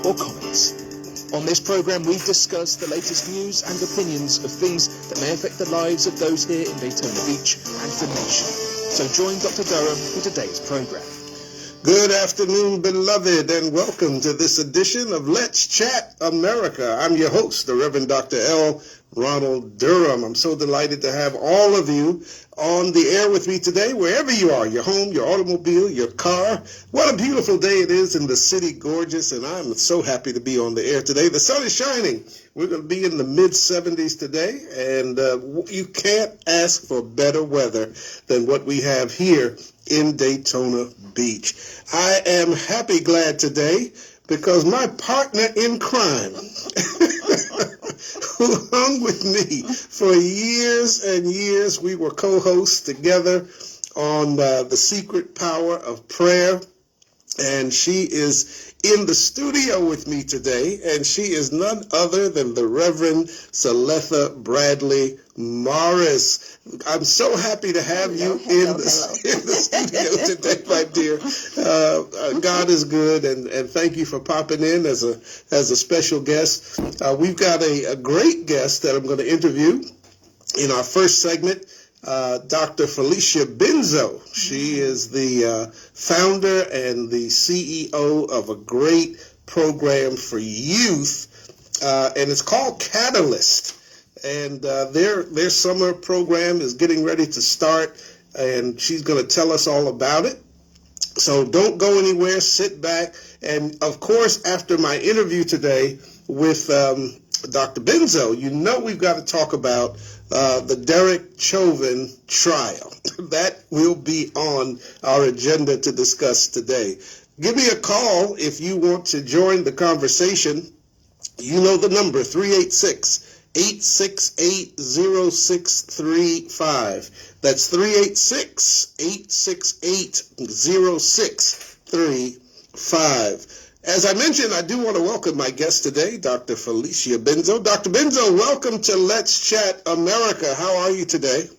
or comments. On this program, we discuss the latest news and opinions of things that may affect the lives of those here in Daytona Beach and the nation. So join Dr. Durham for today's program. Good afternoon, beloved, and welcome to this edition of Let's Chat America. I'm your host, the Reverend Dr. L. Ronald Durham. I'm so delighted to have all of you on the air with me today, wherever you are, your home, your automobile, your car. What a beautiful day it is in the city, gorgeous, and I'm so happy to be on the air today. The sun is shining. We're going to be in the mid-70s today, and you can't ask for better weather than what we have here in Daytona Beach. I am glad today because my partner in crime who hung with me for years and years, we were co-hosts together on The Secret Power of Prayer, and she is in the studio with me today, and she is none other than the Reverend Celetha Bradley Morris. I'm so happy to have you in the studio today, my dear. God is good, and thank you for popping in as a special guest. We've got a great guest that I'm going to interview in our first segment. Dr. Felicia Benzo. She is the founder and the CEO of a great program for youth, and it's called Catalyst. And their summer program is getting ready to start, and she's going to tell us all about it. So don't go anywhere, sit back, and of course, after my interview today with Dr. Benzo, you know we've got to talk about the Derek Chauvin trial. That will be on our agenda to discuss today. Give me a call if you want to join the conversation. You know the number, 386-868-0635. That's 386-868-0635. As I mentioned, I do want to welcome my guest today, Dr. Felicia Benzo. Dr. Benzo, welcome to Let's Chat America. How are you today?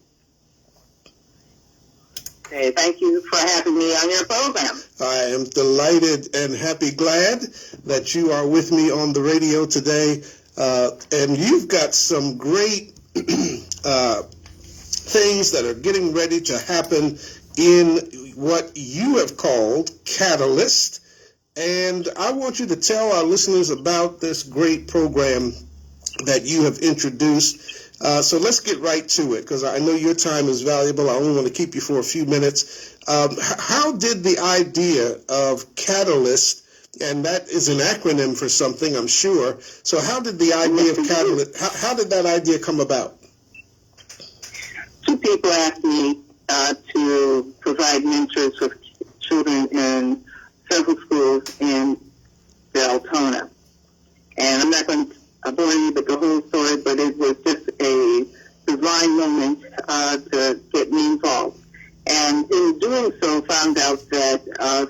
Hey, thank you for having me on your program. I am delighted and glad that you are with me on the radio today. And you've got some great things that are getting ready to happen in what you have called Catalyst. And I want you to tell our listeners about this great program that you have introduced. So let's get right to it, because I know your time is valuable. I only want to keep you for a few minutes. How did the idea of Catalyst, and that is an acronym for something, I'm sure. So how did the idea of Catalyst, how did that idea come about? Two people asked me to provide mentors for children in several schools in Daytona. And I'm not going to bore you with the whole story, but it was just a divine moment to get me involved. And in doing so, found out that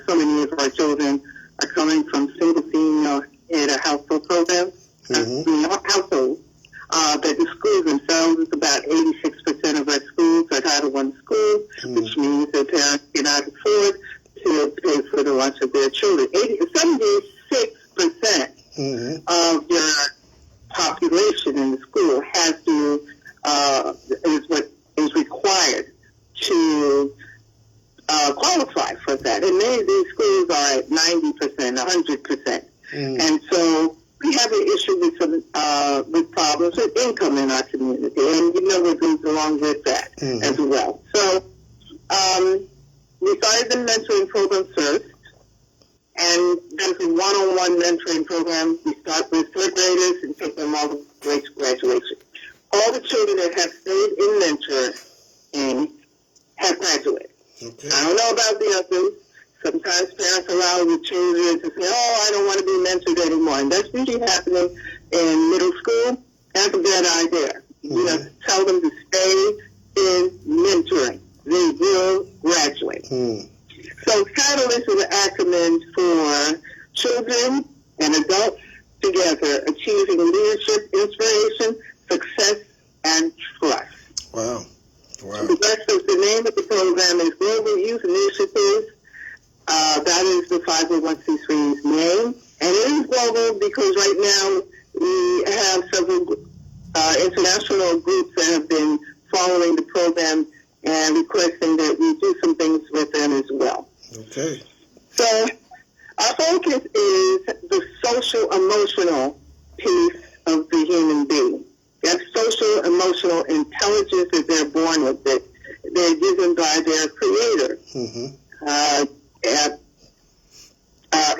so many of our children are coming from single female in a household program, household, that the schools themselves, it's about 86% of our schools are Title I schools, which means that parents cannot afford to pay for the lunch of their children. 76% of your population in the school has to is what is required to qualify for that. And many of these schools are at 90%, 100%. And so we have an issue with some with problems with income in our community, and you know what goes along with that as well. So we started the mentoring program first, and that's a one-on-one mentoring program. We start with third graders and take them all the way to graduation. All the children that have stayed in mentoring have graduated. Okay. I don't know about the others. Sometimes parents allow the children to say, I don't want to be mentored anymore. And that's usually happening in middle school. That's a bad idea. You know, tell them to stay in mentoring. They will graduate. So Catalyst is an acronym for children and adults together achieving leadership, inspiration, success, and trust. Wow. The rest of the name of the program is Global Youth Initiatives. That is the 501c3's name. And it is global because right now we have several international groups that have been following the program and requesting that we do some things with them as well. Okay. So our focus is the social-emotional piece of the human being. That social-emotional intelligence that they're born with, that they're given by their creator.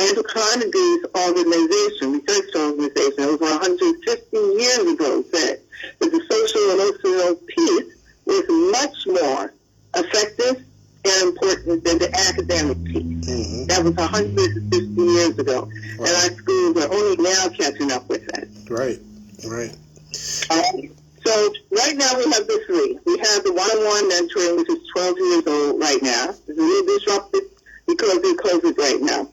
Andrew Carnegie's organization, research organization, over 150 years ago, said that the social-emotional piece was much more effective and important than the academic piece. That was 150 years ago. Right. And our schools are only now catching up with that. Right. So right now we have the three. We have the one-on-one mentoring, which is 12 years old right now. It's a little disrupted because of COVID right now.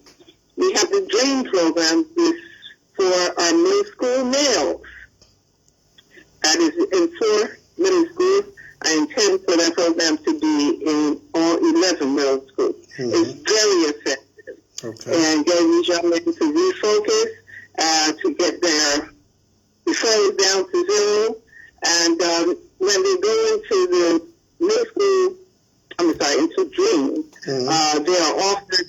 We have the DREAM program, which is for our middle school males. That is in 4 middle schools. I intend for that program to be in all 11 middle schools. It's very effective. Okay. And getting these young men to refocus, to get their referrals down to zero. And when they go into the middle school, into DREAM, they are offered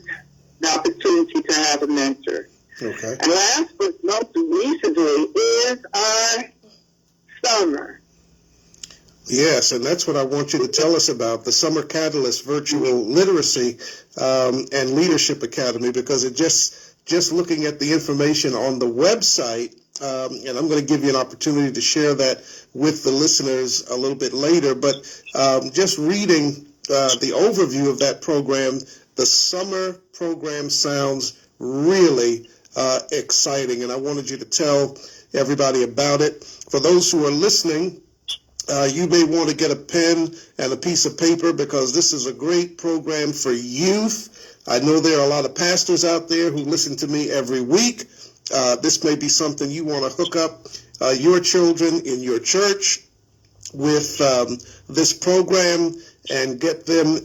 the opportunity to have a mentor. Okay. And last but not recently is our summer. Yes, and that's what I want you to tell us about, the Summer Catalyst Virtual Literacy and Leadership Academy, because it just looking at the information on the website, and I'm going to give you an opportunity to share that with the listeners a little bit later, but just reading the overview of that program, the summer program sounds really exciting, and I wanted you to tell everybody about it. For those who are listening, you may want to get a pen and a piece of paper because this is a great program for youth. I know there are a lot of pastors out there who listen to me every week. This may be something you want to hook up your children in your church with this program and get them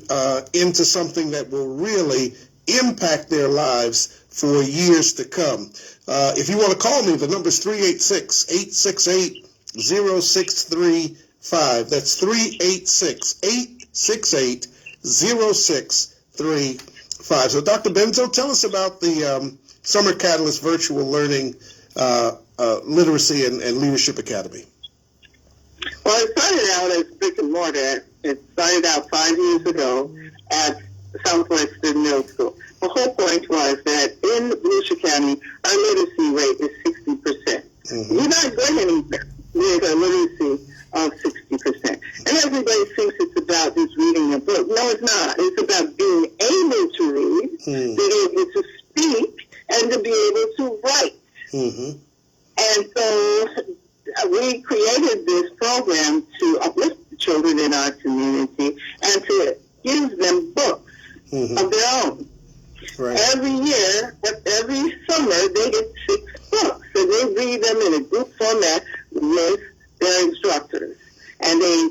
into something that will really impact their lives for years to come. If you want to call me, the number is 386-868-0635. That's 386-868-0635. So Dr. Benzo, tell us about the Summer Catalyst Virtual Learning Literacy and Leadership Academy. Well, it started out as brick and mortar. It started out 5 years ago at Southwestern Middle School. The whole point was that in Volusia County, our literacy rate is 60%. We're not going anywhere with a literacy of 60%. And everybody thinks it's about just reading a book. No, it's not. It's about being able to read, being able to speak, and to be able to write. And so we created this program to uplift the children in our community and to give them books of their own. Right. Every year, every summer, they get 6 books, and they read them in a group format with their instructors. And they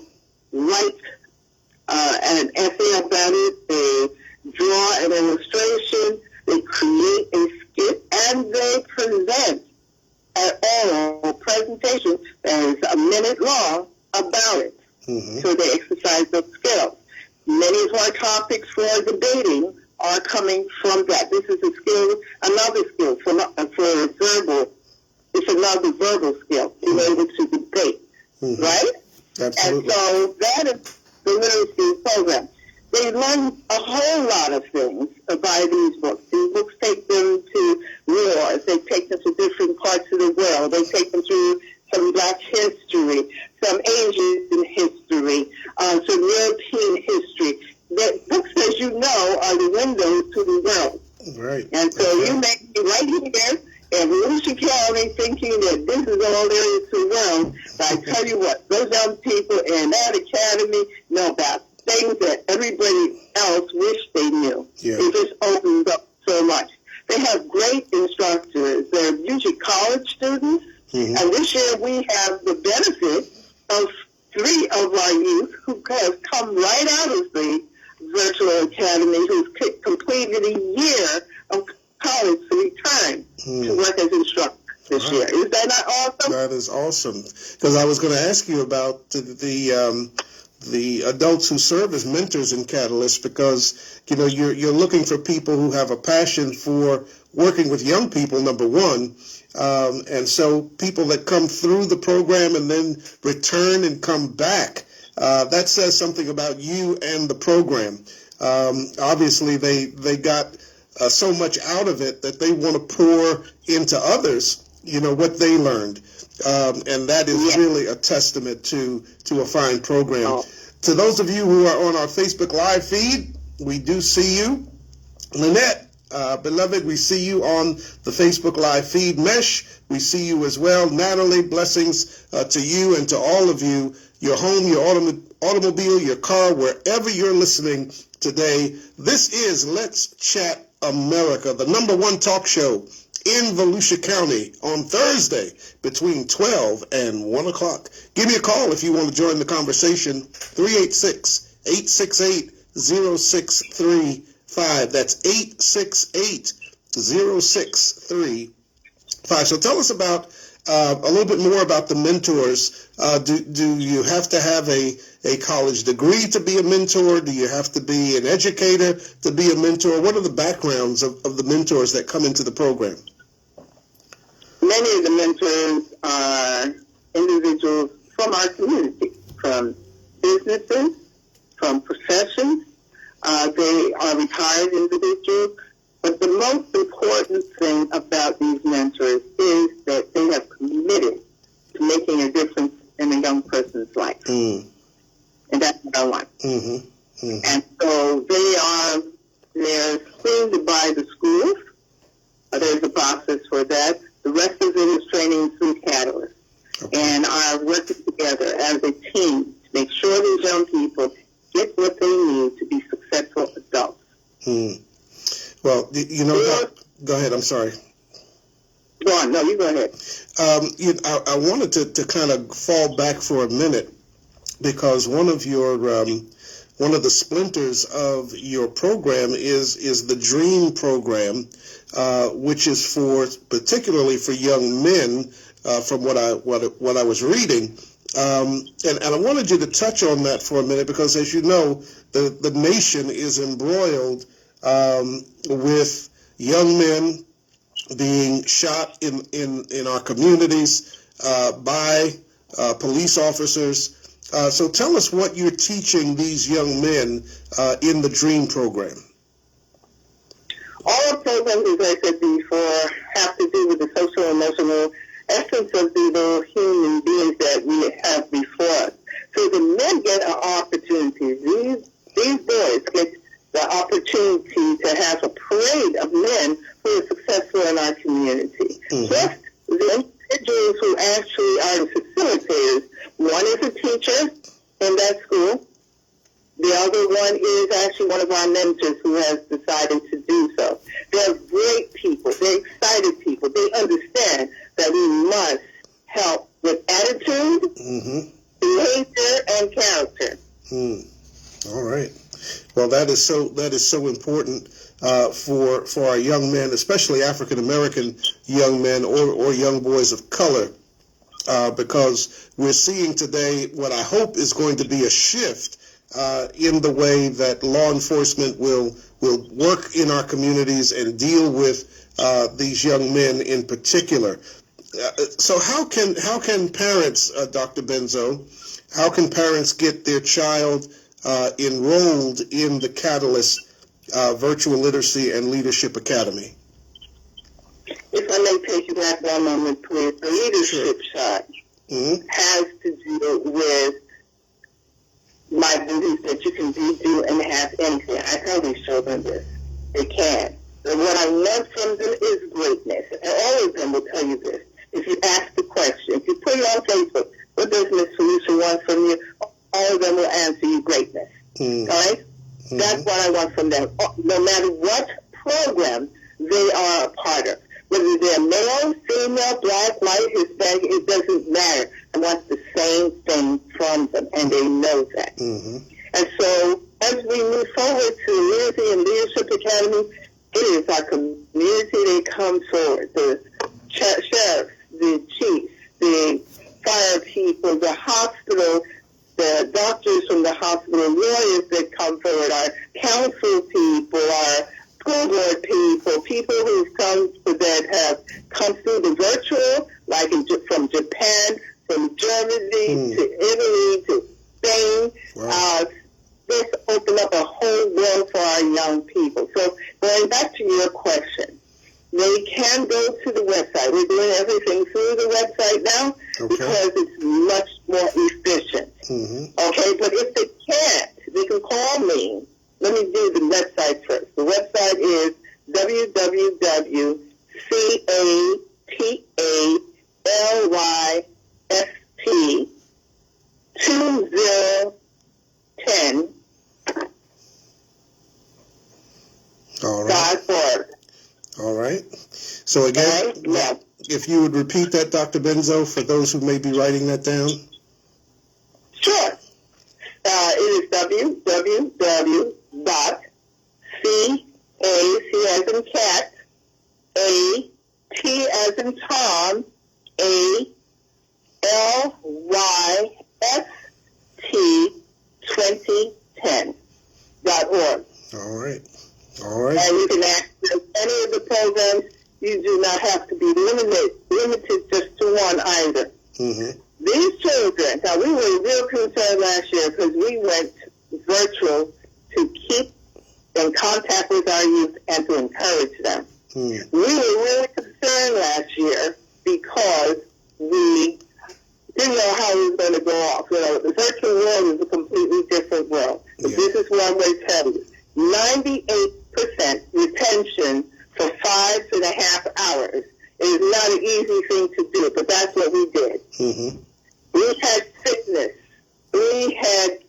write an essay about it, they draw an illustration, they create a skit, and they present an oral presentation that is a minute long about it. So they exercise those skills. Many of our topics for debating are coming from that. This is a skill, another skill for verbal. It's another verbal skill, being able to debate, right? Absolutely. And so that is the literacy program. They learn a whole lot of things by these books. These books take them to wars. They take them to different parts of the world. They take them through some Black history, some Asian history, some European history. The books, as you know, are the windows to the world. Right. And so you may be right here in Volusia County thinking that this is all there is to the world. But I tell you what, those young people in that academy know about things that everybody else wish they knew. Yeah. It just opens up so much. They have great instructors. They're usually college students. And this year we have the benefit of 3 of our youth who have come right out of the virtual academy, who've completed a year of college to return to this year. Is that not awesome? That is awesome. Because I was going to ask you about the adults who serve as mentors in Catalyst, because you're looking for people who have a passion for working with young people, number one, and so people that come through the program and then return and come back. That says something about you and the program. Obviously, they got so much out of it that they want to pour into others, what they learned. And that is really a testament to a fine program. Oh. To those of you who are on our Facebook Live feed, we do see you. Lynette, beloved, we see you on the Facebook Live feed. Mesh, we see you as well. Natalie, blessings to you and to all of you. Your home, your automobile, your car, wherever you're listening today. This is Let's Chat America, the #1 talk show in Volusia County on Thursday between 12 and 1 o'clock. Give me a call if you want to join the conversation, 386-868-0635. That's 868-0635. So tell us about a little bit more about the mentors. Do you have to have a college degree to be a mentor? Do you have to be an educator to be a mentor? What are the backgrounds of the mentors that come into the program? Many of the mentors are individuals from our community, from businesses, from professions. They are retired individuals. But the most important thing about these mentors is that they have committed to making a difference in a young person's life. And that's what I want. And so they're screened by the schools. There's a process for that. The rest of it is training through Catalyst. And are working together as a team to make sure these young people get what they need to be successful adults. Well, go ahead. I'm sorry. Go on. No, you go ahead. I wanted to kind of fall back for a minute, because one of the splinters of your program is the DREAM program, which is particularly for young men, from what I was reading. And I wanted you to touch on that for a minute, because as you know, the nation is embroiled with young men being shot in our communities by police officers. So tell us what you're teaching these young men in the DREAM program. All our programs, as I said before, have to do with the social and emotional essence of the little human beings that we have before us. So the men get an opportunity. These boys get the opportunity to have a parade of men who are successful in our community. Just the individuals who actually are the facilitators. One is a teacher in that school. The other one is actually one of our mentors who has decided to do so. They're great people. They're excited people. They understand that we must help with attitude, behavior, and character. All right. Well, that is so important for our young men, especially African American young men or young boys of color, because we're seeing today what I hope is going to be a shift in the way that law enforcement will work in our communities and deal with these young men in particular. So how can parents, Dr. Benzo, how can parents get their child enrolled in the Catalyst Virtual Literacy and Leadership Academy? If I may take you back one moment, please. The leadership side has to do with my belief that you can do and have anything. I tell these children this. They can. And what I learned from them is greatness. And all of them will tell you this. If you ask the question, if you put it on Facebook, what does Miss Felicia want from you? All of them will answer you greatness. All right? That's what I want from them. No matter what program they are a part of. Whether they're male, female, black, white, Hispanic, it doesn't matter. I want the same thing from them, and they know that. And so, as we move forward to Literacy and Leadership Academy, it is our community that comes forward. The sheriffs, people, the hospital, the doctors from the hospital, lawyers that come forward, our council people, our school board people, people that have come through the virtual, like from Japan, from Germany to Italy to Spain. Wow. This opened up a whole world for our young people. So going back to your question, they can go to the website. We're doing everything through the website now because it's much more efficient. Okay, but if they can't, they can call me. Let me do the website first. The website is www.calyst2010.org. All right. So again, if you would repeat that, Dr. Benzo, for those who may be writing that down. Sure. It is www.C as in cat, A, T as in Tom, A, LYST 2010.org. All right. All right. And you can access any of the programs. You do not have to be limited just to one either. These children, now we were real concerned last year because we went virtual to keep in contact with our youth and to encourage them. We were really concerned last year because we didn't know how it was going to go off. You know, the virtual world is a completely different world. But this is what I'm going to tell you. 98% retention for 5.5 hours is not an easy thing to do, but that's what we did. We had fitness. We had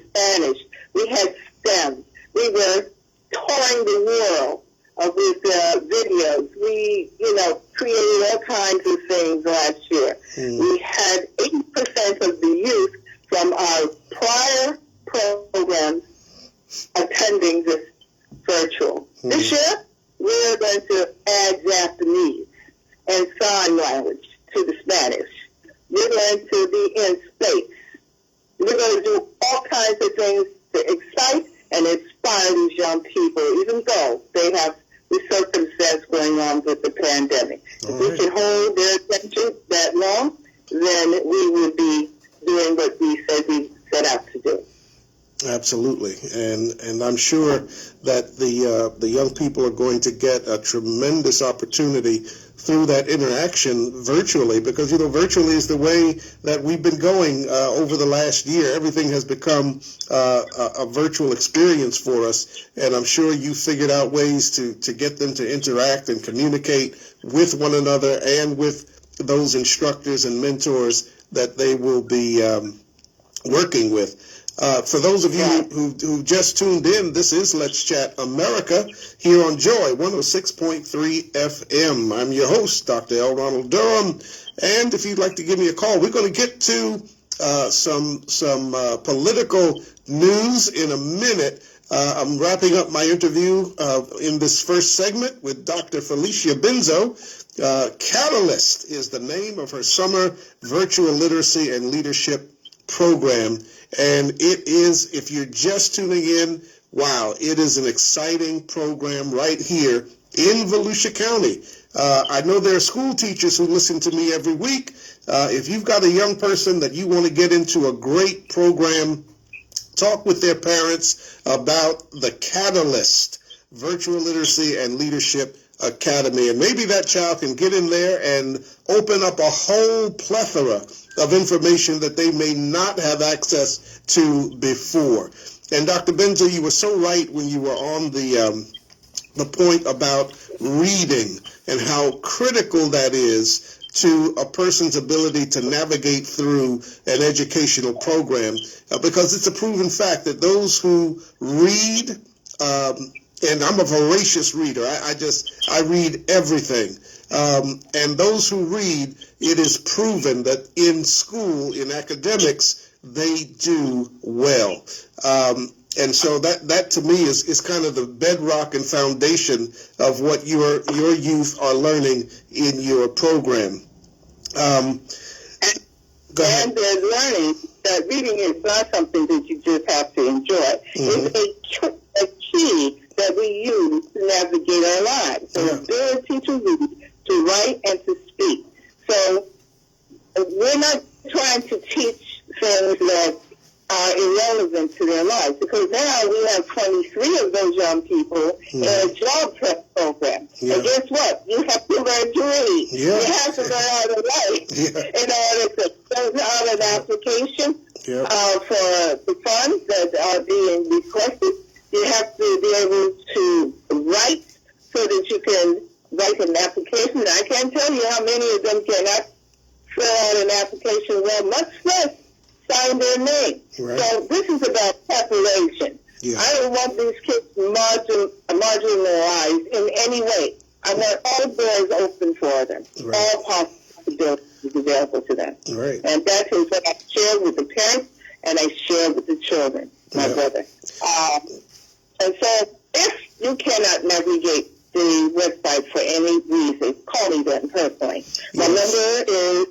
Spanish. We had STEM. We were touring the world with videos. We, created all kinds of things last year. We had 80% of the youth from our prior programs attending this virtual. This year, we're going to add Japanese and sign language to the Spanish. We're going to be in space. We're going to do all kinds of things to excite and inspire these young people, even though they have the circumstance going on with the pandemic. If we can hold their attention that long, then we will be doing what we said we set out to do. Absolutely, and I'm sure that the young people are going to get a tremendous opportunity through that interaction virtually, because virtually is the way that we've been going over the last year. Everything has become a virtual experience for us, and I'm sure you figured out ways to get them to interact and communicate with one another and with those instructors and mentors that they will be working with. For those of you who just tuned in, this is Let's Chat America here on Joy 106.3 FM. I'm your host, Dr. L. Ronald Durham, and if you'd like to give me a call, we're going to get to some political news in a minute. I'm wrapping up my interview in this first segment with Dr. Felicia Benzo. Catalyst is the name of her summer virtual literacy and leadership program. And it is, if you're just tuning in, wow, it is an exciting program right here in Volusia County. I know there are school teachers who listen to me every week. If you've got a young person that you want to get into a great program, talk with their parents about the Catalyst Virtual Literacy and Leadership Academy. And maybe that child can get in there and open up a whole plethora of information that they may not have access to before. And Dr. Benzo, you were so right when you were on the point about reading and how critical that is to a person's ability to navigate through an educational program, because it's a proven fact that those who read, and I'm a voracious reader, I read everything. And those who read, it is proven that in school, in academics, they do well. And so that to me is kind of the bedrock and foundation of what your youth are learning in your program. And And they're learning that reading is not something that you just have to enjoy. It's a key that we use to navigate our lives. The ability to read, to write, and to speak. So we're not trying to teach things that are irrelevant to their lives, because now we have 23 of those young people in a job prep program. And guess what? You have to learn to read. You have to learn how to write in order to fill out an application for the funds that are being requested. You have to be able to write so that you can write an application. I can't tell you how many of them cannot fill out an application well, much less sign their name. So this is about preparation. I don't want these kids marginalized in any way. I want all doors open for them, all possibilities available to them. And that is what I share with the parents, and I share with the children, my brother. And so if you cannot navigate the website for any reason, call me then personally. My number is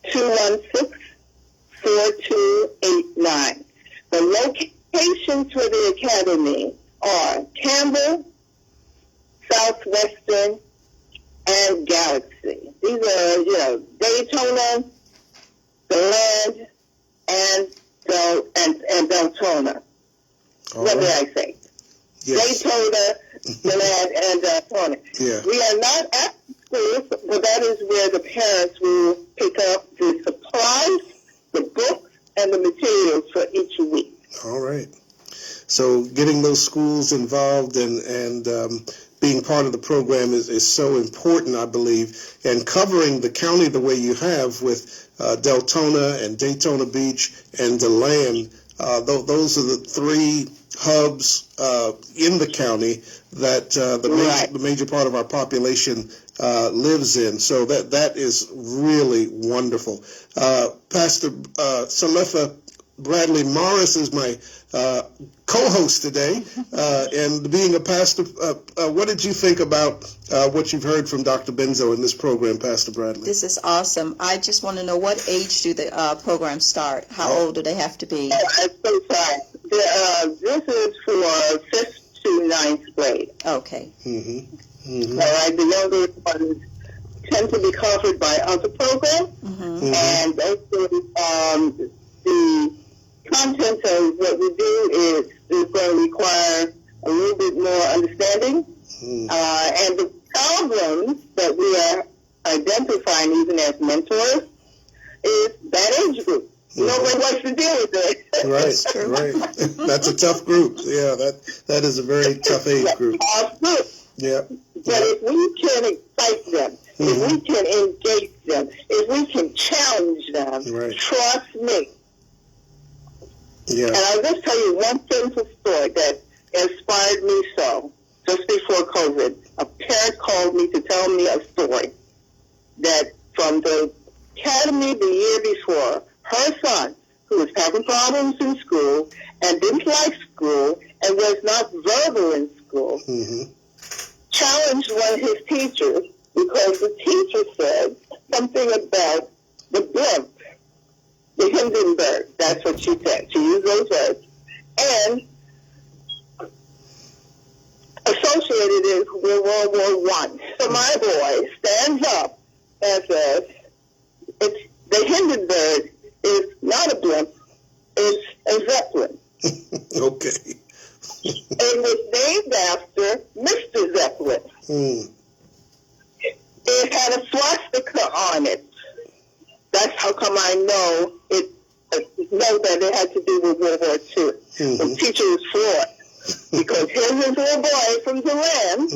386-216-4289. The locations for the academy are Campbell, Southwestern, and Galaxy. These are, Daytona, DeLand, and Deltona. What did I say? Daytona, DeLand, and Deltona. We are not at schools, but that is where the parents will pick up the supplies, the books, and the materials for each week. All right. So getting those schools involved and being part of the program is so important, I believe, and covering the county the way you have with Deltona and Daytona Beach and DeLand. Those are the three hubs in the county that the major part of our population lives in. So that is really wonderful. Pastor Salefa Bradley Morris is my co-host today, and being a pastor, what did you think about what you've heard from Dr. Benzo in this program, Pastor Bradley? This is awesome. I just want to know, what age do the programs start? How old do they have to be? I'm so sorry. This is for 5th to 9th grade. Okay. All right, the younger ones tend to be covered by other programs, and also the content of what we do is going to require a little bit more understanding, and the problems that we are identifying even as mentors is that age group. Nobody wants to deal with it. Right. That's a tough group. Yeah, that is a very tough age group. But if we can excite them, if we can engage them, if we can challenge them, trust me. And I'll just tell you one simple story that inspired me so. Just before COVID, a parent called me to tell me a story that from the academy the year before, her son, who was having problems in school and didn't like school and was not verbal in school, challenged one of his teachers because the teacher said something about the blimp, the Hindenburg. That's what she said. She used those words. And associated it with World War I. So my boy stands up and says, the Hindenburg is not a blimp, it's a Zeppelin. Okay. It was named after Mr. Zeppelin. It had a swastika on it. That's how come I know that it had to do with World War II. The teacher was floored because here's this little boy from the land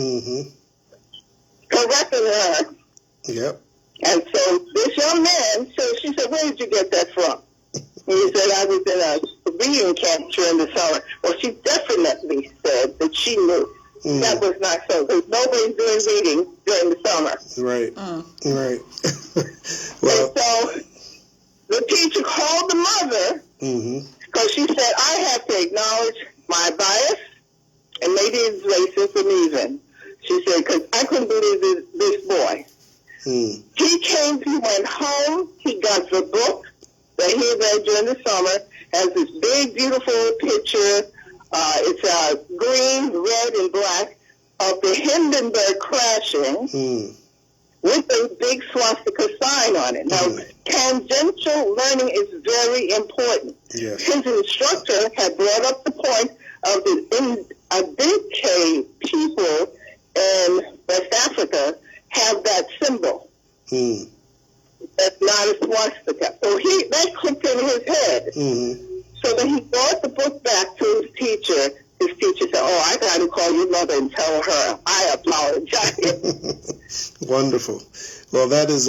correcting her. And so this young man, she said, where did you get that from? And he said, I was in a reading camp during the summer. Well, she definitely said that she knew. That was not so, because nobody's doing reading during the summer. Right. Well, and so the teacher called the mother, because she said, I have to acknowledge my bias, and maybe it's racism even. She said, because I couldn't believe this boy. He came James, he went home. He got the book that he read during the summer. Has this big, beautiful picture. It's green, red, and black of the Hindenburg crashing with a big swastika sign on it. Now, tangential learning is very important. Yes. His instructor had brought up the point of the Dinka people in West Africa have that symbol. That's not a swastika. So that clicked in his head. So when he brought the book back to his teacher said, "Oh, I got to call your mother and tell her I apologize." Wonderful. Well, that is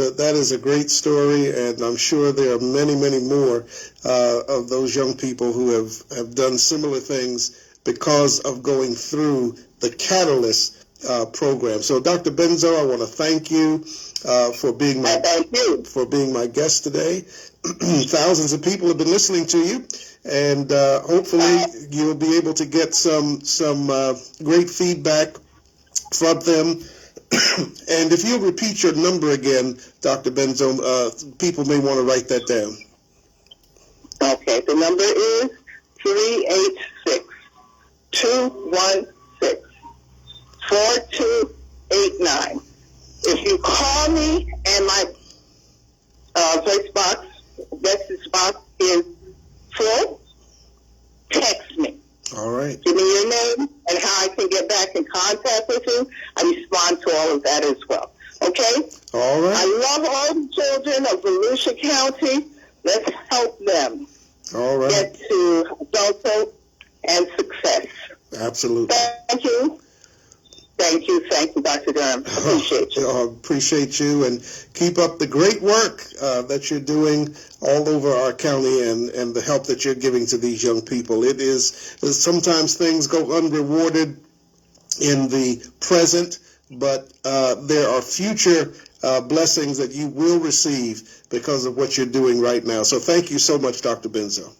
a great story, and I'm sure there are many, many more of those young people who have done similar things because of going through the Catalyst program. So, Dr. Benzo, I want to thank you for being my guest today. Thousands of people have been listening to you, and hopefully you'll be able to get some great feedback from them. And if you'll repeat your number again, Dr. Benzo, people may want to write that down. Okay, the number is 386-216-4289. If you call me and my message box is full, text me. All right. Give me your name and how I can get back in contact with you. I respond to all of that as well. Okay? All right. I love all the children of Volusia County. Let's help them get to adulthood and success. Absolutely. Thank you. Thank you, Dr. Durham. Appreciate you. Appreciate you, and keep up the great work that you're doing all over our county, and the help that you're giving to these young people. It is sometimes things go unrewarded in the present, but there are future blessings that you will receive because of what you're doing right now. So thank you so much, Dr. Benzo.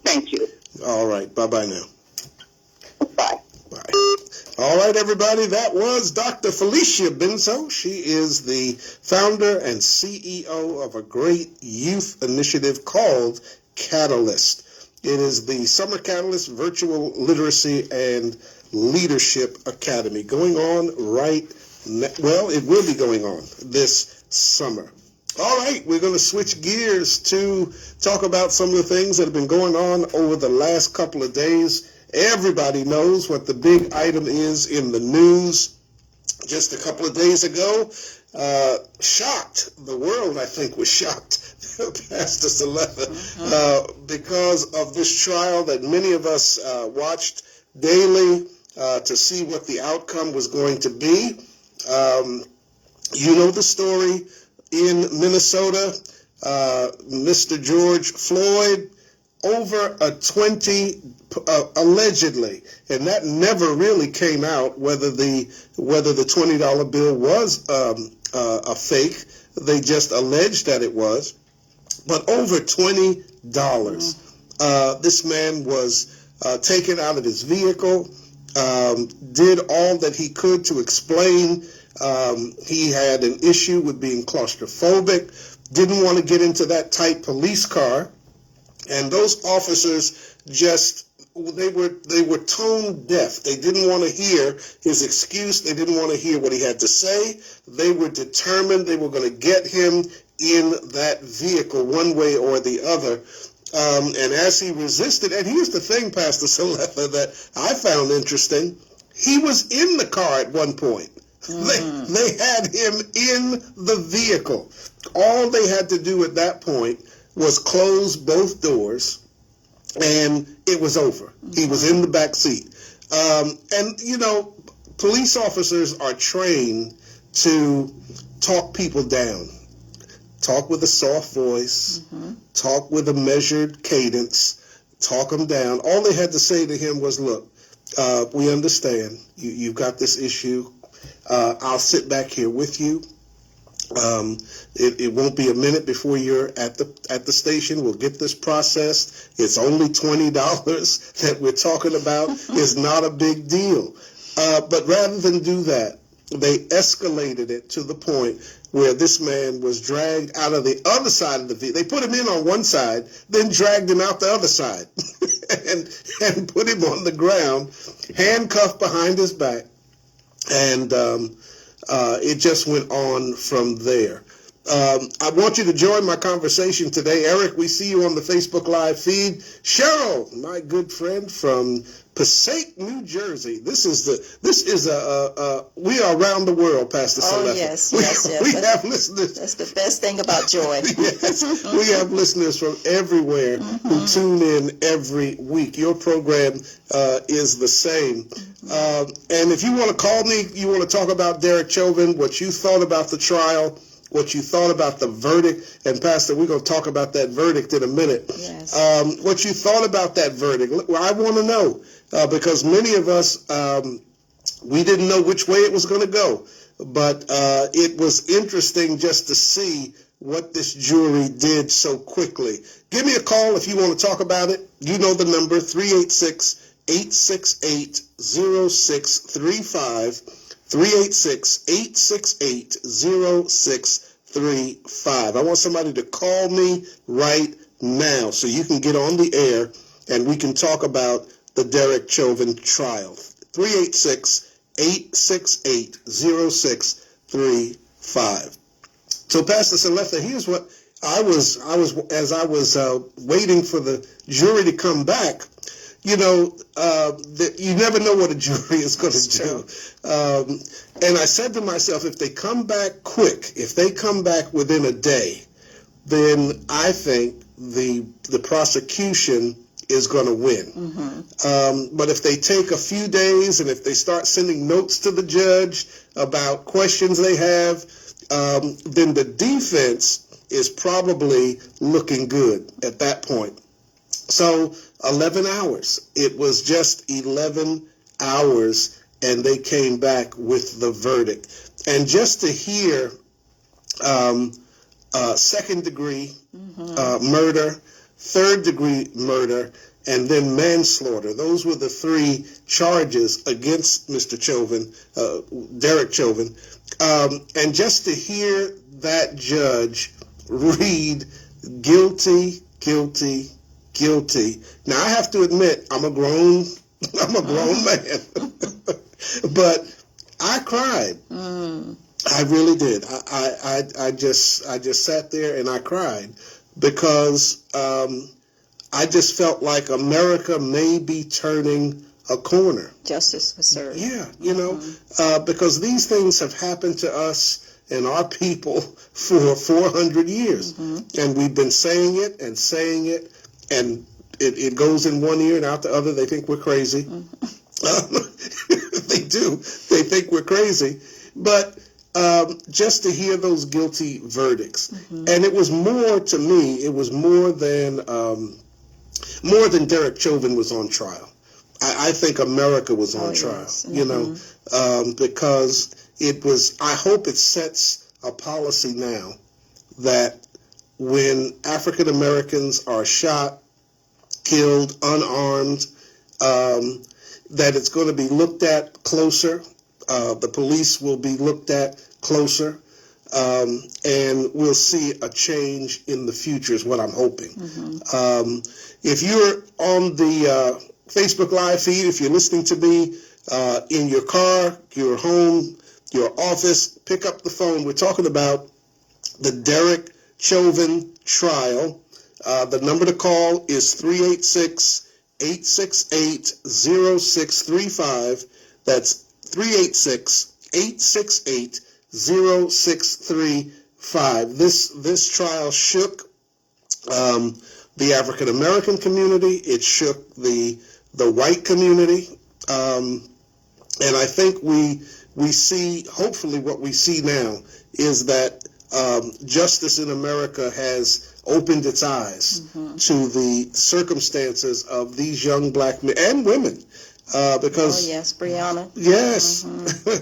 Thank you. All right. Bye-bye now. Bye. Bye. All right, everybody, that was Dr. Felicia Benzo. She is the founder and CEO of a great youth initiative called Catalyst. It is the Summer Catalyst Virtual Literacy and Leadership Academy going on it will be going on this summer. All right, we're going to switch gears to talk about some of the things that have been going on over the last couple of days. Everybody knows what the big item is in the news. Just a couple of days ago, shocked. The world, I think, was shocked, Pastor Saletta, because of this trial that many of us watched daily to see what the outcome was going to be. You know the story in Minnesota. Mr. George Floyd, over allegedly, and that never really came out whether the $20 bill was a fake. They just alleged that it was, but over $20. This man was taken out of his vehicle, did all that he could to explain. He had an issue with being claustrophobic, didn't want to get into that tight police car, and those officers they were tone deaf. They didn't want to hear his excuse. They didn't want to hear what he had to say. They were determined they were going to get him in that vehicle one way or the other. And as he resisted, and here's the thing, Pastor Saletta, that I found interesting, he was in the car at one point. They had him in the vehicle. All they had to do at that point was close both doors, and it was over. He was in the back seat. And, you know, police officers are trained to talk people down, talk with a soft voice, talk with a measured cadence, talk them down. All they had to say to him was, look, we understand. You've got this issue. I'll sit back here with you. It won't be a minute before you're at the station. We'll get this processed. It's only $20 that we're talking about. It's not a big deal. But rather than do that, they escalated it to the point where this man was dragged out of the other side of the vehicle. They put him in on one side, then dragged him out the other side and put him on the ground, handcuffed behind his back. And it just went on from there. I want you to join my conversation today. Eric, we see you on the Facebook Live feed. Cheryl, my good friend from Passaic, New Jersey. We are around the world, Pastor Celeste. Yes. We have listeners. That's the best thing about joy. Yes, we have listeners from everywhere who tune in every week. Your program is the same. And if you want to call me, you want to talk about Derek Chauvin, what you thought about the trial, what you thought about the verdict, and Pastor, we're going to talk about that verdict in a minute. Yes. What you thought about that verdict. Well, I want to know, because many of us, we didn't know which way it was going to go, but it was interesting just to see what this jury did so quickly. Give me a call if you want to talk about it. You know the number, 386-868-0635. 386-868-0635. I want somebody to call me right now so you can get on the air and we can talk about the Derek Chauvin trial. 386-868-0635. So, Pastor Celeste, here's what I was waiting for the jury to come back. You know, you never know what a jury is going to do. And I said to myself, if they come back quick, if they come back within a day, then I think the prosecution is going to win. But if they take a few days and if they start sending notes to the judge about questions they have, then the defense is probably looking good at that point. So 11 hours. It was just 11 hours, and they came back with the verdict. And just to hear second-degree murder, third-degree murder, and then manslaughter. Those were the three charges against Mr. Chauvin, Derek Chauvin. And just to hear that judge read guilty, guilty, guilty. Now I have to admit, I'm a grown man, but I cried. I really did. I just sat there and I cried because I just felt like America may be turning a corner. Justice was served. Yeah, you know, because these things have happened to us and our people for 400 years, and we've been saying it, and it goes in one ear and out the other. They think we're crazy. They do. They think we're crazy. But just to hear those guilty verdicts, and it was more to me. It was more than Derek Chauvin was on trial. I think America was on trial. Yes. You know, because it was. I hope it sets a policy now that when African Americans are shot, killed, unarmed, that it's going to be looked at closer. The police will be looked at closer, and we'll see a change in the future is what I'm hoping. If you're on the Facebook Live feed, if you're listening to me in your car, your home, your office, pick up the phone. We're talking about the Derek Chauvin trial. The number to call is 386-868-0635. That's 386-868-0635. This trial shook the African American community. It shook the white community, and I think we see. Hopefully, what we see now is that justice in America has opened its eyes to the circumstances of these young black men and women. Because yes, Brianna. Yes,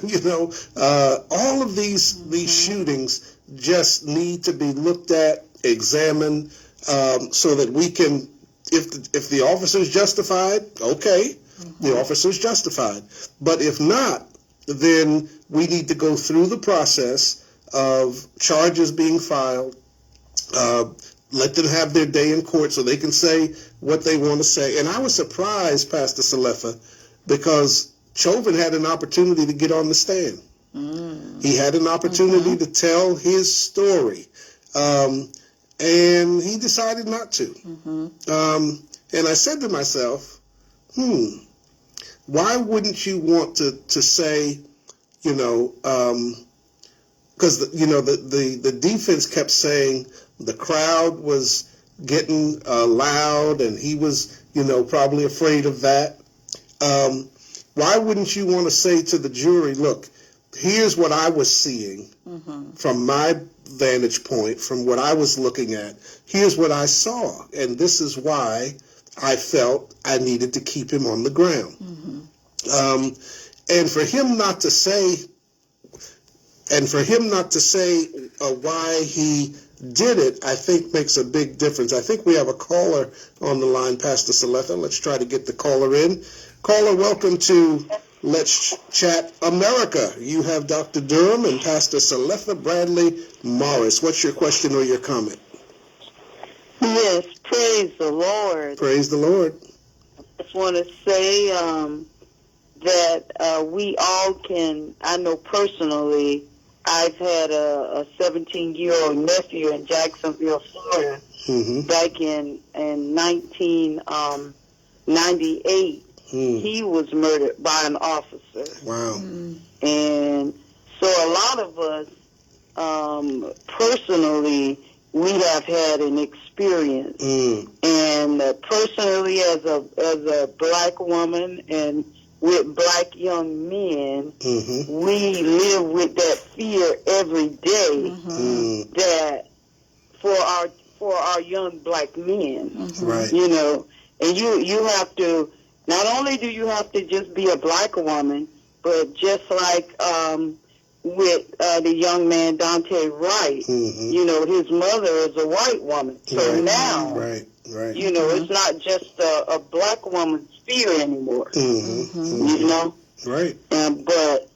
you know, all of these shootings just need to be looked at, examined, so that we can, if the officer's justified, okay, the officer's justified. But if not, then we need to go through the process of charges being filed, let them have their day in court so they can say what they want to say. And I was surprised, Pastor Salefa, because Chauvin had an opportunity to get on the stand. He had an opportunity to tell his story, and he decided not to. And I said to myself, why wouldn't you want to say, because the defense kept saying the crowd was getting loud and he was, probably afraid of that. Why wouldn't you want to say to the jury, look, here's what I was seeing from my vantage point, from what I was looking at. Here's what I saw, and this is why I felt I needed to keep him on the ground. And for him not to say, why he did it, I think makes a big difference. I think we have a caller on the line, Pastor Salefa. Let's try to get the caller in. Caller, welcome to Let's Chat America. You have Dr. Durham and Pastor Salefa Bradley Morris. What's your question or your comment? Yes, praise the Lord. Praise the Lord. I just want to say that we all can, I know personally, I've had a 17-year-old nephew in Jacksonville, Florida, back in 1998. He was murdered by an officer. Wow. And so a lot of us, personally, we have had an experience. And personally, as a black woman and with black young men, we live with that fear every day that for our young black men, Right. and you have to. Not only do you have to just be a black woman, but just like with the young man Dante Wright, his mother is a white woman. So now, it's not just a black woman's fear anymore. Right. But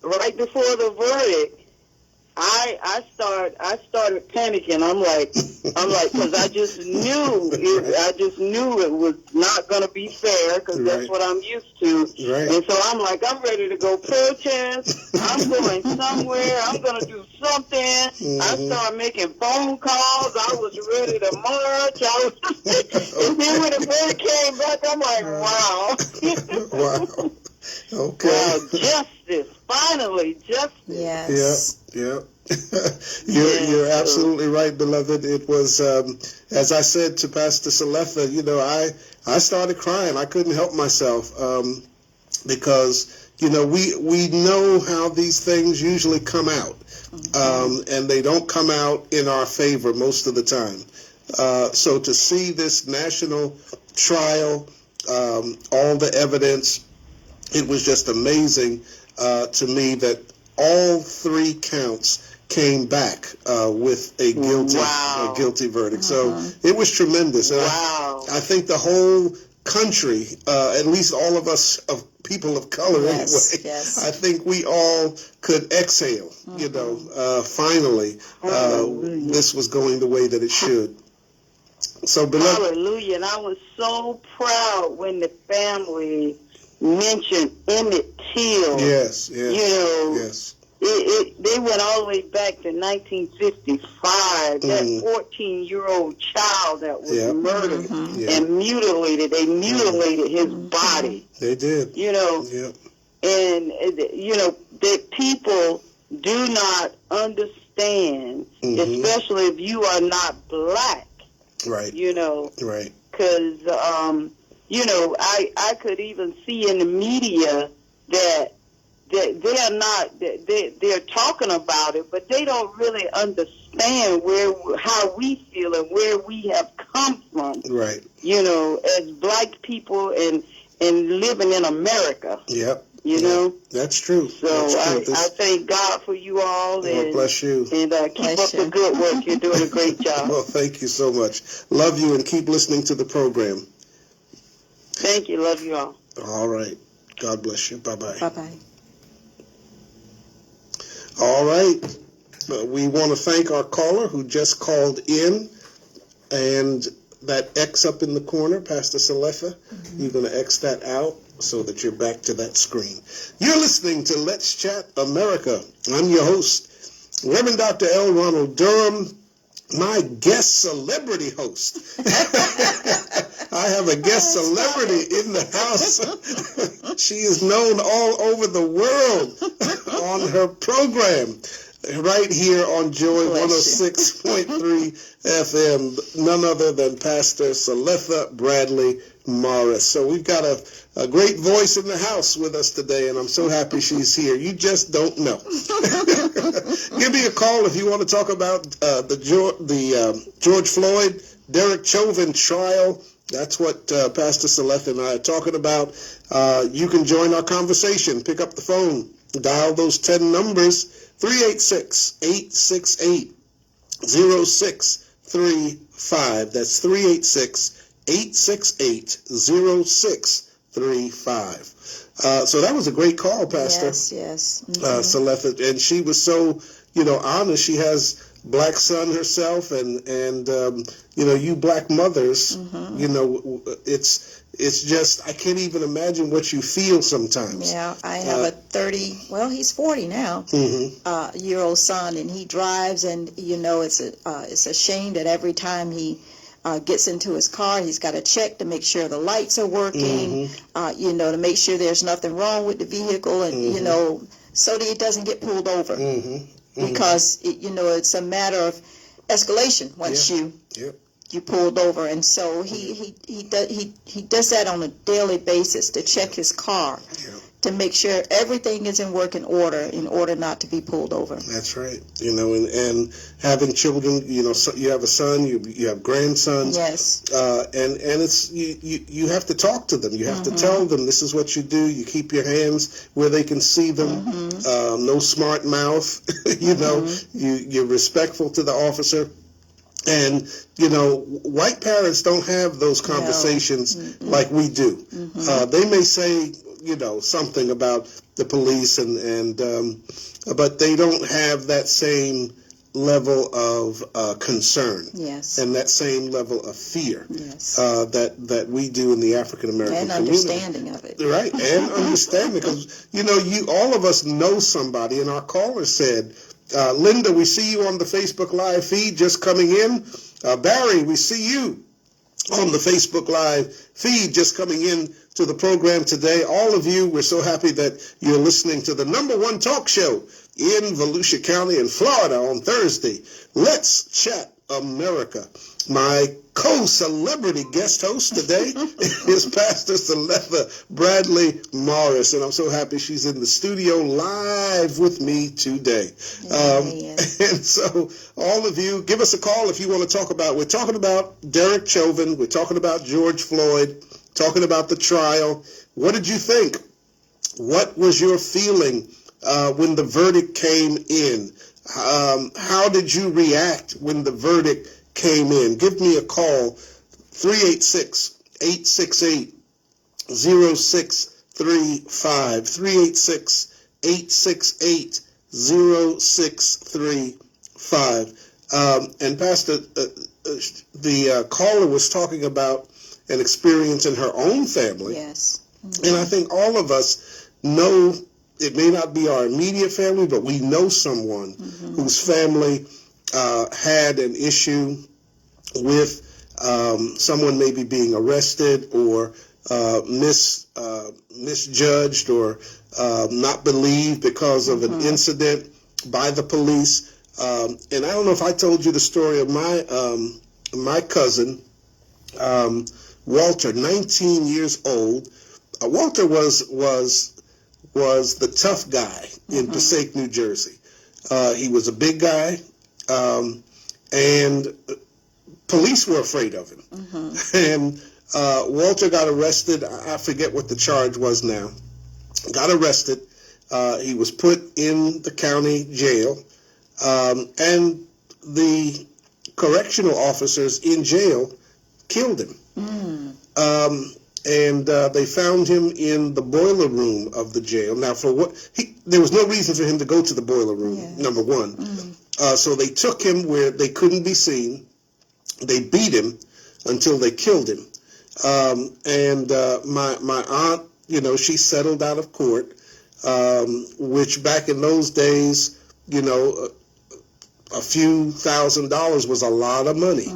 right before the verdict, I started panicking. I'm like, because I just knew it was not going to be fair, because that's what I'm used to. Right. And so I'm like, I'm ready to go protest. I'm going somewhere. I'm going to do something. I started making phone calls. I was ready to march. And then when the verdict came back, I'm like, wow. Wow. Okay. Wow, justice. Finally, justice. Yes. Yeah. You're absolutely right, beloved. It was, as I said to Pastor Salefa, I started crying. I couldn't help myself because, we know how these things usually come out, and they don't come out in our favor most of the time. So to see this national trial, all the evidence, it was just amazing to me that all three counts came back with a guilty verdict. So it was tremendous. And I think the whole country, at least all of us of people of color anyway, I think we all could exhale, finally this was going the way that it should. So, beloved, hallelujah. And I was so proud when the family mentioned Emmett Till. Yes. They went all the way back to 1955. That 14-year-old child that was murdered and mutilated. They mutilated his body. They did. And that people do not understand, especially if you are not black. Right. Right. Because I could even see in the media that they're not, they're talking about it, but they don't really understand how we feel and where we have come from. Right. As black people and living in America. Yep. That's true. So I thank God for you all. And bless you. And keep up the good work. You're doing a great job. Well, thank you so much. Love you, and keep listening to the program. Thank you. Love you all. All right. God bless you. Bye-bye. Bye-bye. All right. We want to thank our caller who just called in, and that X up in the corner, Pastor Saletha, you're going to X that out so that you're back to that screen. You're listening to Let's Chat America. I'm your host, Reverend Dr. L. Ronald Durham, my guest celebrity host. I have a guest celebrity in the house. She is known all over the world on her program, right here on Joy 106.3 FM, none other than Pastor Saletha Bradley Morris. So we've got a great voice in the house with us today, and I'm so happy she's here. You just don't know. Give me a call if you want to talk about the George Floyd, Derek Chauvin trial. That's what Pastor Saletha and I are talking about. You can join our conversation. Pick up the phone. Dial those 10 numbers, 386-868-0635. That's 386-868-0635. So that was a great call, Pastor. Yes. Saletha, and she was so, honest. She has black son herself, and you black mothers, it's just, I can't even imagine what you feel sometimes. Yeah, I have he's 40 now, year-old son, and he drives, and it's a shame that every time he gets into his car, he's got to check to make sure the lights are working, to make sure there's nothing wrong with the vehicle, and so that it doesn't get pulled over, because it's a matter of escalation once you pulled over, and so he does that on a daily basis to check his car to make sure everything is in working order in order not to be pulled over. That's right. And having children, so you have a son, you have grandsons. Yes. And it's you have to talk to them. You have to tell them this is what you do. You keep your hands where they can see them. No smart mouth. You're respectful to the officer. And, white parents don't have those conversations like we do. They may say, something about the police, but they don't have that same level of concern. Yes. And that same level of fear. Yes. That we do in the African American community. And understanding of it. Right, and understanding, because, all of us know somebody, and our caller said, Linda, we see you on the Facebook Live feed just coming in. Barry, we see you on the Facebook Live feed just coming in to the program today. All of you, we're so happy that you're listening to the #1 talk show in Volusia County in Florida on Thursday. Let's Chat America. My co-celebrity guest host today is Pastor Saletha Bradley Morris, and I'm so happy she's in the studio live with me today. And so all of you, give us a call if you want to talk about, we're talking about Derek Chauvin, we're talking about George Floyd, talking about the trial. What did you think? What was your feeling when the verdict came in? How did you react when the verdict came in? Give me a call, 386-868-0635, 386-868-0635. And Pastor, the caller was talking about an experience in her own family. Yes. And I think all of us know, it may not be our immediate family, but we know someone whose family had an issue with someone maybe being arrested or misjudged or not believed because of an incident by the police. And I don't know if I told you the story of my cousin, Walter, 19 years old. Walter was the tough guy in Passaic, New Jersey. He was a big guy, and police were afraid of him. And Walter got arrested. I forget what the charge was now. Got arrested. He was put in the county jail, and the correctional officers in jail killed him. and they found him in the boiler room of the jail. Now, there was no reason for him to go to the boiler room, number one. So they took him where they couldn't be seen. They beat him until they killed him. And my aunt, she settled out of court, which back in those days, a few $1,000s was a lot of money,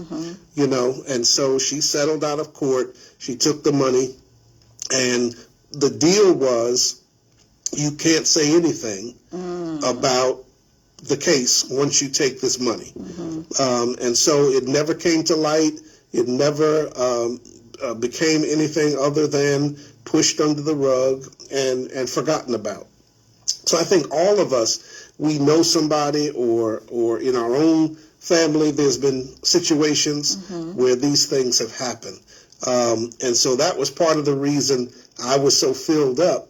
and so she settled out of court. She took the money, and the deal was you can't say anything about the case once you take this money. And so it never came to light. It never became anything other than pushed under the rug and forgotten about. So I think all of us, we know somebody or in our own family, there's been situations where these things have happened. And so that was part of the reason I was so filled up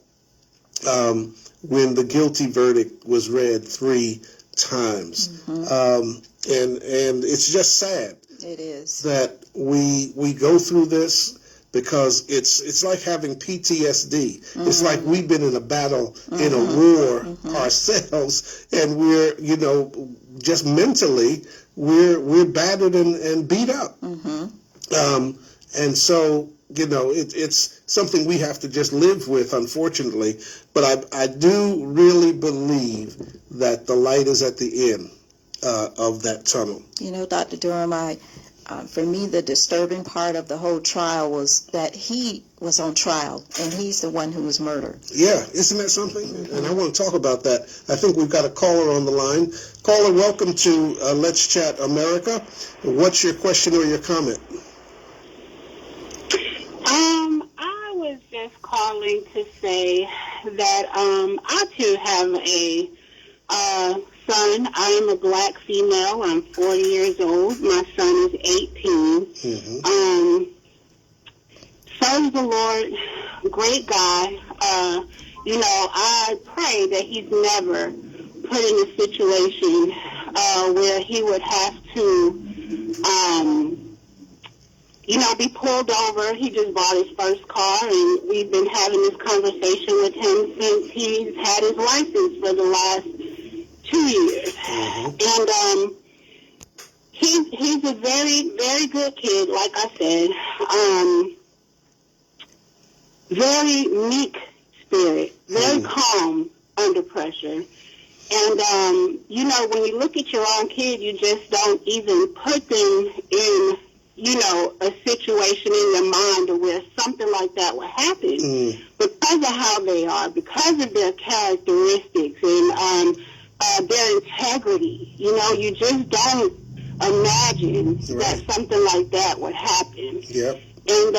when the guilty verdict was read 3 times. And it's just sad. It is. That we go through this, because it's like having PTSD. It's like we've been in a battle, in a war ourselves, and we're, just mentally, we're battered and beat up. And so, it's something we have to just live with, unfortunately. But I do really believe that the light is at the end of that tunnel. Dr. Durham, for me, the disturbing part of the whole trial was that he was on trial, and he's the one who was murdered. Yeah, isn't that something? And I want to talk about that. I think we've got a caller on the line. Caller, welcome to Let's Chat America. What's your question or your comment? I was just calling to say that I too have a son. I am a black female. I'm 40 years old. My son is 18. Serves the Lord. Great guy. I pray that he's never put in a situation where he would have to, be pulled over. He just bought his first car, and we've been having this conversation with him since he's had his license for the last 2 years. And he's a very, very good kid, like I said. Very meek spirit, very calm under pressure. And, when you look at your own kid, you just don't even put them in, a situation in your mind where something like that would happen. Because of how they are, because of their characteristics and their integrity, you just don't imagine that something like that would happen. Yep. And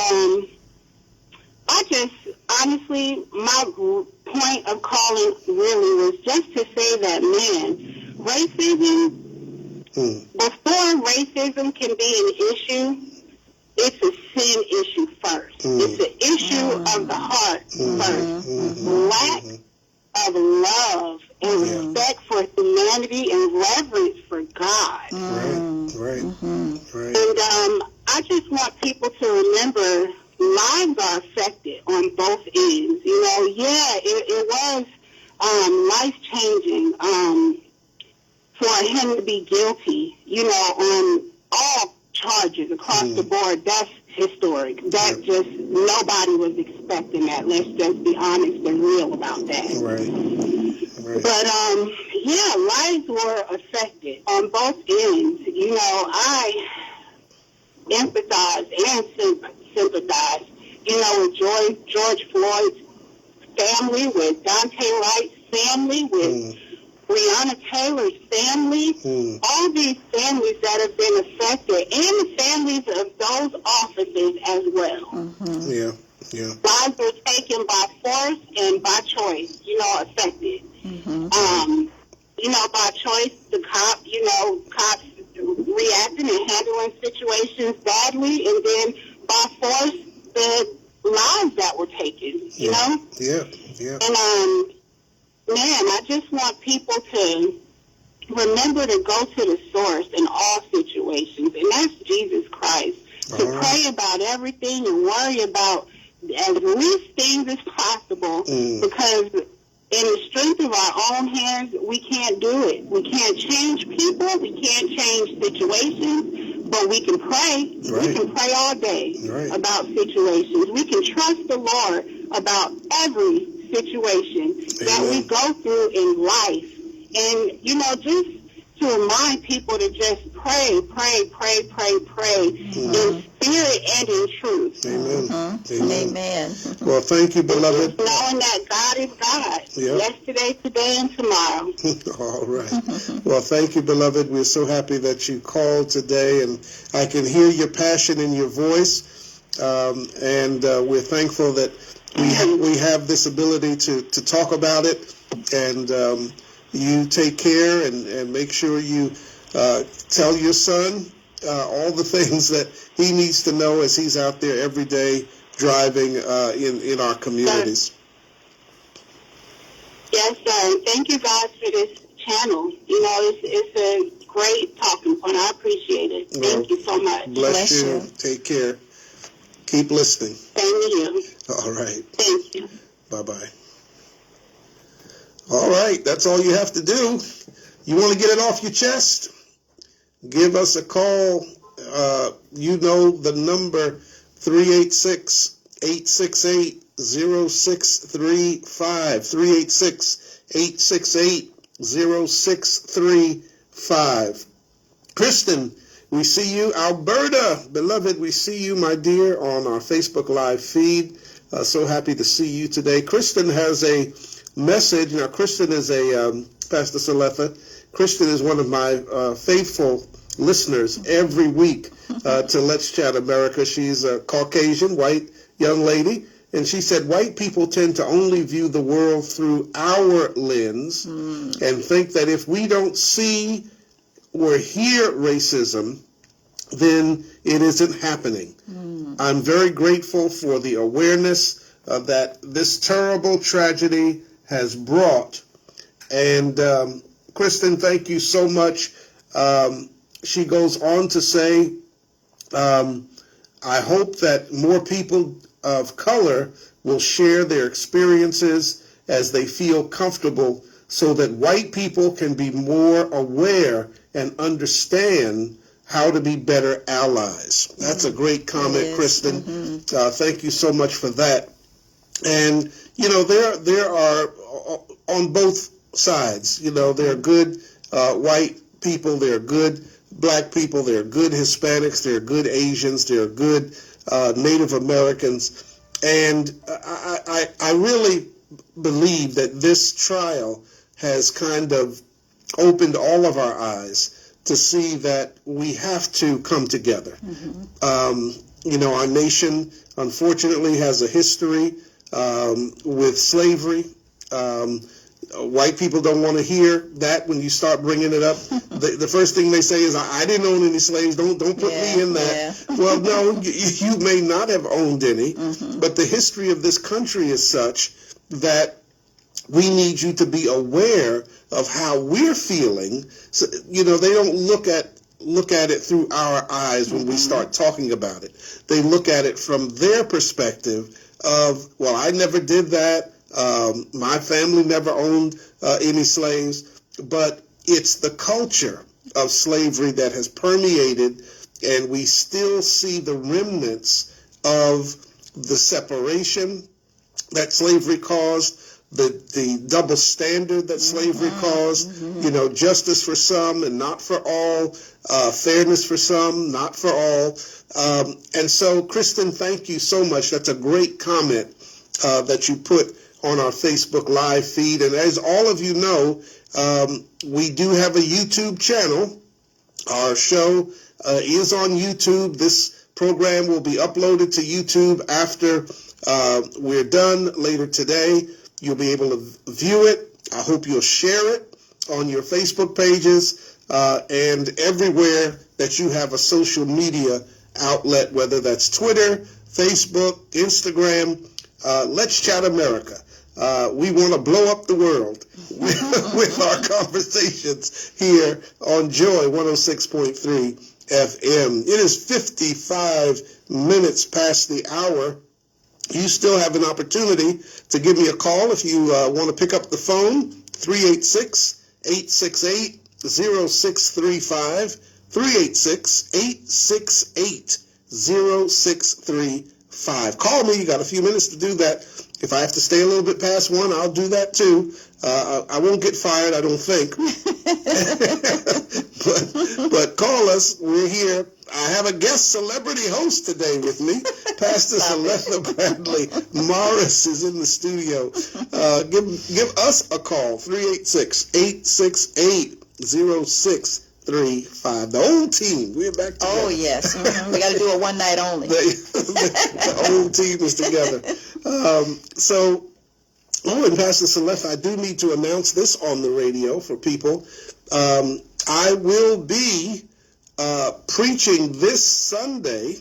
I just, honestly, my point of calling really was just to say that, man, racism, before racism can be an issue, it's a sin issue first. It's an issue of the heart first. Lack of love and respect for humanity and reverence for God. Right. And I just want people to remember lives are affected on both ends. It was life-changing for him to be guilty, on all charges across the board. That's historic. That just, nobody was expecting that. Let's just be honest and real about that. Right. But, lives were affected on both ends. I empathize and sympathize, with George Floyd's family, with Dante Wright's family, with Breonna Taylor's family, all these families that have been affected, and the families of those officers as well. Yeah. Lives were taken by force and by choice, affected. By choice, the cops reacting and handling situations badly, and then by force, the lives that were taken, Yeah. And, I just want people to remember to go to the source in all situations, and that's Jesus Christ. To pray about everything and worry about as least things as possible, because in the strength of our own hands, we can't do it. We can't change people. We can't change situations, but we can pray. Right. We can pray all day Right. about situations. We can trust the Lord about every situation that we go through in life. And, you know, just to remind people to just pray in spirit and in truth. Amen. Amen. Well, thank you, beloved. Knowing that God is God, yesterday, today, and tomorrow. All right. Well, thank you, beloved. We're so happy that you called today, and I can hear your passion in your voice, and we're thankful that we have this ability to talk about it, and you take care and make sure you tell your son all the things that he needs to know as he's out there every day driving in our communities. Yes, sir. Thank you, guys, for this channel. You know, it's a great talking point. I appreciate it. Thank you so much. Bless you. Take care. Keep listening. Same to you. All right. Thank you. Bye-bye. All right. That's all you have to do. You want to get it off your chest? Give us a call. You know the number, 386-868-0635. 386-868-0635. Kristen, we see you. Alberta, beloved, we see you, my dear, on our Facebook Live feed. So happy to see you today. Kristen has a message. Now, Kristen is Pastor Saletha, Kristen is one of my faithful listeners every week to Let's Chat America. She's a Caucasian, white young lady, and she said white people tend to only view the world through our lens and think that if we don't see or hear racism, then it isn't happening. I'm very grateful for the awareness that this terrible tragedy has brought. And Kristen, thank you so much. She goes on to say, I hope that more people of color will share their experiences as they feel comfortable so that white people can be more aware and understand how to be better allies. That's a great comment, Kristen. Thank you so much for that. And, you know, there are on both sides, you know, there are good white people, there are good black people, there are good Hispanics, there are good Asians, there are good Native Americans. And I really believe that this trial has kind of opened all of our eyes to see that we have to come together. You know, our nation, unfortunately, has a history with slavery. White people don't want to hear that when you start bringing it up. The first thing they say is, I didn't own any slaves. Don't put me in that. Well, no, you may not have owned any, but the history of this country is such that we need you to be aware of how we're feeling. So, you know, they don't look at it through our eyes when we start talking about it. They look at it from their perspective of, well, I never did that. My family never owned any slaves. But it's the culture of slavery that has permeated, and we still see the remnants of the separation that slavery caused, the double standard that slavery caused, you know, justice for some and not for all, fairness for some, not for all. And so, Kristen, thank you so much. That's a great comment that you put on our Facebook Live feed. And as all of you know, we do have a YouTube channel. Our show is on YouTube. This program will be uploaded to YouTube after we're done later today. You'll be able to view it. I hope you'll share it on your Facebook pages and everywhere that you have a social media outlet, whether that's Twitter, Facebook, Instagram. Let's Chat America. We want to blow up the world with our conversations here on Joy 106.3 FM. It is 55 minutes past the hour. you still have an opportunity to give me a call if you want to pick up the phone, 386-868-0635, 386-868-0635. Call me. You got a few minutes to do that. If I have to stay a little bit past 1, I'll do that too. I won't get fired, I don't think. but call us. We're here. I have a guest celebrity host today with me. Pastor Celeste Bradley Morris is in the studio. Give us a call, 386-868-0635. The whole team, we're back together. Oh, yes. Mm-hmm. We got to do a one night only. The whole team is together. And Pastor Celeste, I do need to announce this on the radio for people. I will be preaching this Sunday.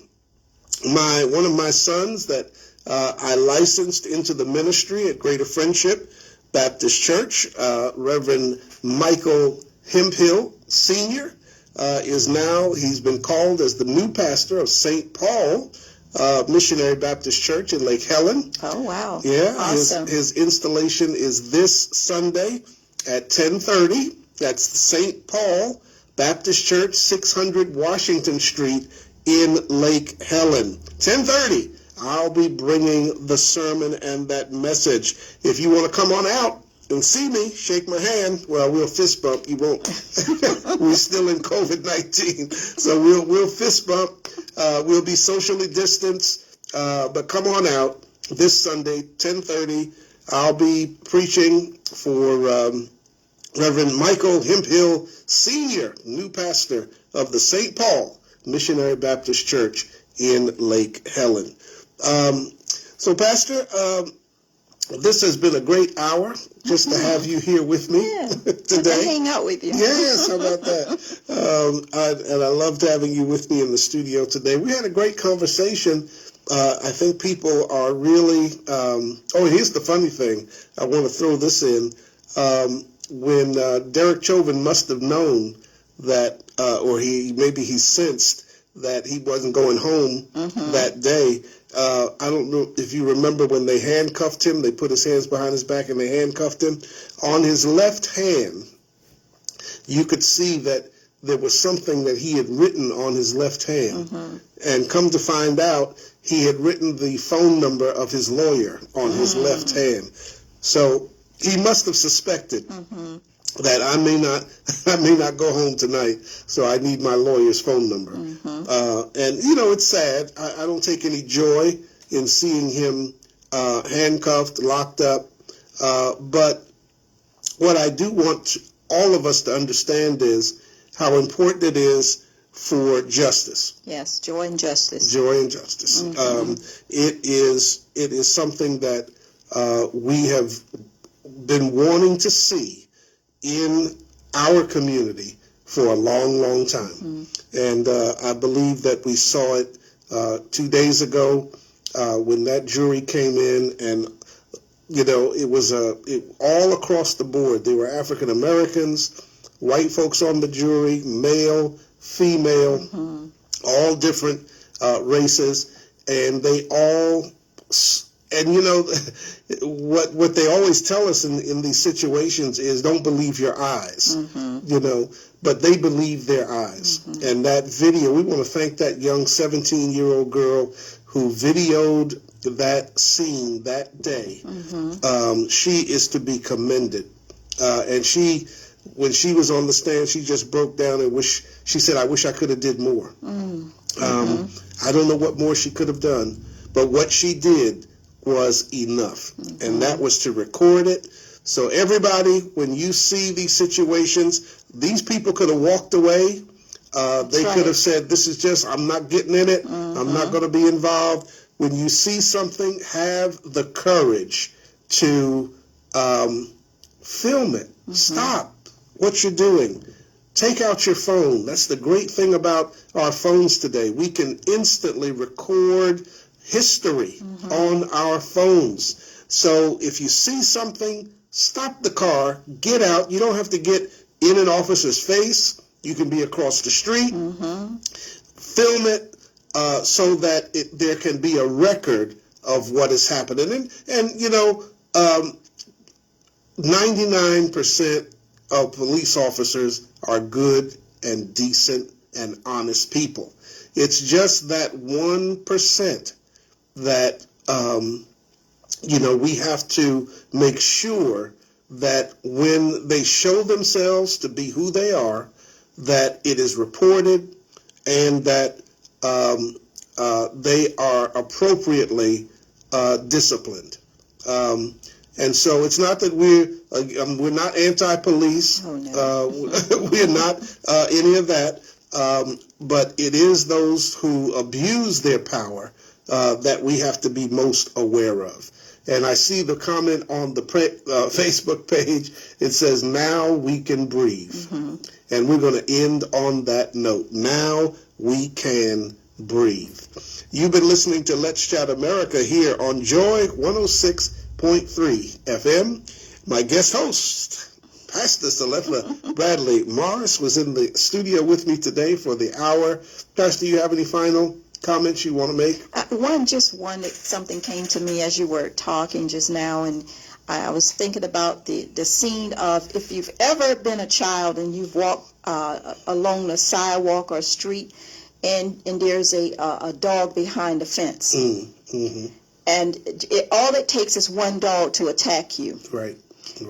One of my sons that I licensed into the ministry at Greater Friendship Baptist Church, Reverend Michael Hemphill Sr., he's been called as the new pastor of St. Paul Missionary Baptist Church in Lake Helen. Oh, wow. Yeah, awesome. His installation is this Sunday at 10:30. That's St. Paul Baptist Church, 600 Washington Street in Lake Helen. 10:30. I'll be bringing the sermon and that message. If you want to come on out and see me, shake my hand. Well, we'll fist bump. You won't. We're still in COVID-19, so we'll fist bump. We'll be socially distanced, but come on out this Sunday, 10:30. I'll be preaching for Reverend Michael Hemphill Sr., new pastor of the St. Paul Missionary Baptist Church in Lake Helen. So, Pastor, this has been a great hour just to have you here with me today. To hang out with you. Yes, how about that? I loved having you with me in the studio today. We had a great conversation. I think people are really... here's the funny thing. I want to throw this in. When Derek Chauvin must have known that, or he sensed that he wasn't going home that day. I don't know if you remember when they handcuffed him, they put his hands behind his back and they handcuffed him. On his left hand, you could see that there was something that he had written on his left hand. And come to find out, he had written the phone number of his lawyer on his left hand. So he must have suspected that I may not go home tonight, so I need my lawyer's phone number. And it's sad. I don't take any joy in seeing him handcuffed, locked up. But what I do want all of us to understand is how important it is for justice. Yes, joy and justice. Joy and justice. It is something that we have been wanting to see in our community for a long, long time. And I believe that we saw it 2 days ago when that jury came in, and it was all across the board. There were African Americans, white folks on the jury, male, female, all different races, and they all... And what they always tell us in these situations is don't believe your eyes, but they believe their eyes. And that video, we want to thank that young 17-year-old girl who videoed that scene that day. She is to be commended. And when she was on the stand, she just broke down and she said, I wish I could have did more. I don't know what more she could have done, but what she did was enough, and that was to record it. So everybody, when you see these situations, these people could have walked away. They could have said, this is just, I'm not getting in it. I'm not going to be involved. When you see something, have the courage to film it. Stop what you're doing. Take out your phone. That's the great thing about our phones today. We can instantly record history on our phones. So if you see something, stop the car, get out. You don't have to get in an officer's face. You can be across the street. Film it so that there can be a record of what is happening. And 99% of police officers are good and decent and honest people. It's just that 1% that, we have to make sure that when they show themselves to be who they are, that it is reported and that they are appropriately disciplined. And so it's not that we're not anti-police. Oh, no. We're not any of that. But it is those who abuse their power that we have to be most aware of. And I see the comment on the Facebook page. It says, "Now we can breathe." Mm-hmm. And we're going to end on that note. Now we can breathe. You've been listening to Let's Chat America here on Joy 106.3 FM. My guest host, Pastor Celeste Bradley Morris, was in the studio with me today for the hour. Pastor, do you have any final comments you want to make? Something came to me as you were talking just now, and I was thinking about the scene of, if you've ever been a child and you've walked along a sidewalk or street, and there's a dog behind the fence. Mm-hmm. And all it takes is one dog to attack you. Right.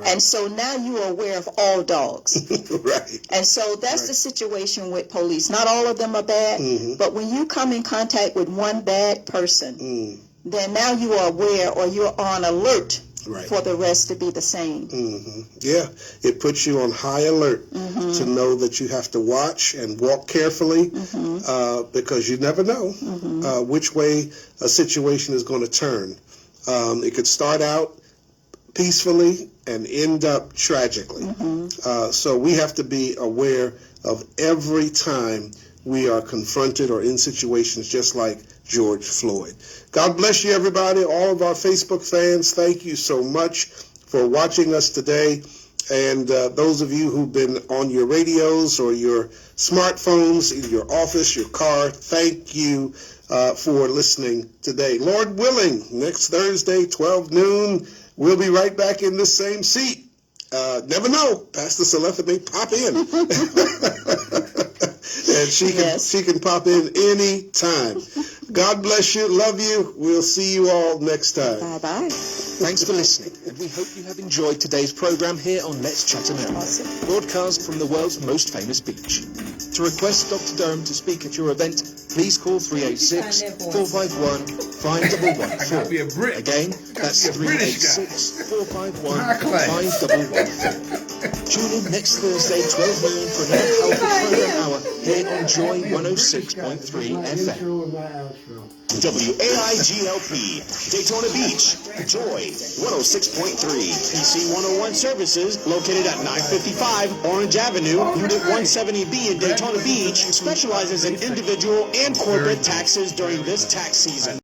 And so now you are aware of all dogs. Right. And so that's the situation with police. Not all of them are bad, but when you come in contact with one bad person, then now you are aware, or you're on alert for the rest to be the same. Yeah, it puts you on high alert to know that you have to watch and walk carefully because you never know which way a situation is going to turn. It could start out peacefully and end up tragically. So we have to be aware of every time we are confronted or in situations just like George Floyd. God bless you, everybody. All of our Facebook fans, thank you so much for watching us today. And those of you who've been on your radios or your smartphones, in your office, your car, thank you for listening today. Lord willing, next Thursday, 12 noon, we'll be right back in this same seat. Never know. Pastor Celeste may pop in. And she can pop in any time. God bless you. Love you. We'll see you all next time. Bye-bye. Thanks for listening, and we hope you have enjoyed today's program here on Let's Chat America, broadcast from the world's most famous beach. To request Dr. Durham to speak at your event, please call 386-451-5114. Again, that's 386-451-5114. Tune in next Thursday, 12 noon, for another healthy program hour here on Joy 106.3 FM. WAIGLP, Daytona Beach, Joy 106.3, PC 101 services located at 955 Orange Avenue, Unit 170B in Daytona Beach, specializes in individual and corporate taxes during this tax season.